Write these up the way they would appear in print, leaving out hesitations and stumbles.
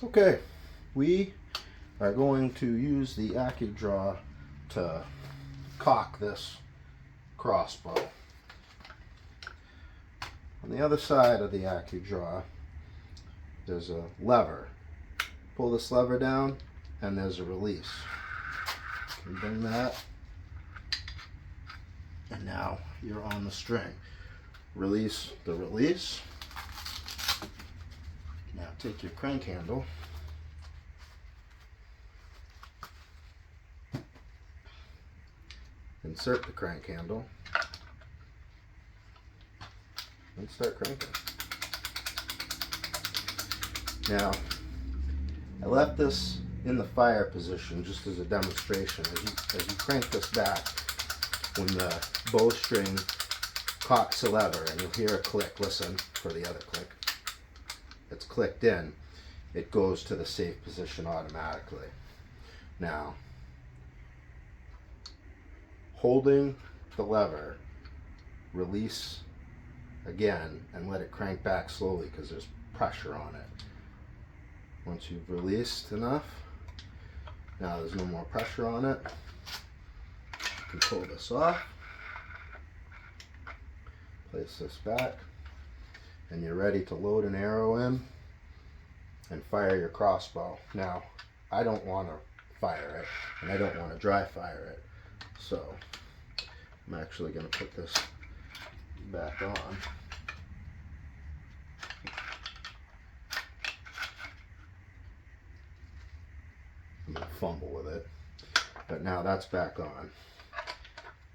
Okay, we are going to use the ACUdraw to cock this crossbow. On the other side of the ACUdraw, there's a lever. Pull this lever down and there's a release. You bring that, and now you're on the string. Release the release. Now take your crank handle, insert the crank handle, and start cranking. Now, I left this in the fire position just as a demonstration. As you crank this back, when the bowstring cocks the lever, and you'll hear a click, listen for the other click. It's clicked in, it goes to the safe position automatically. Now, holding the lever, release again and let it crank back slowly because there's pressure on it. Once you've released enough, now there's no more pressure on it, you can pull this off, place this back, and you're ready to load an arrow in and fire your crossbow. Now, I don't want to fire it, and I don't want to dry fire it, so I'm actually going to put this back on. I'm going to fumble with it, but now that's back on,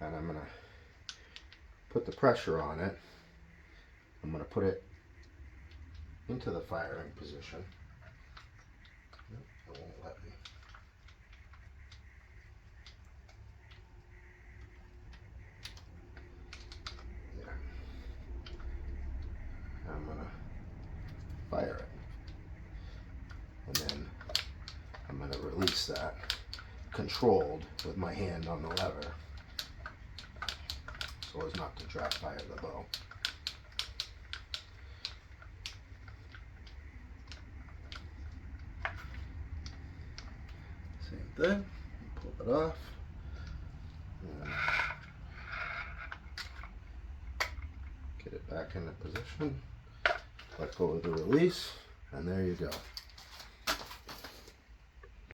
and I'm going to put the pressure on it. I'm going to put it into the firing position. It won't let me. Yeah. I'm going to fire it, and then I'm going to release that, controlled with my hand on the lever, so as not to dry fire the bow. Same thing, pull it off, and get it back into position, let go of the release, and there you go.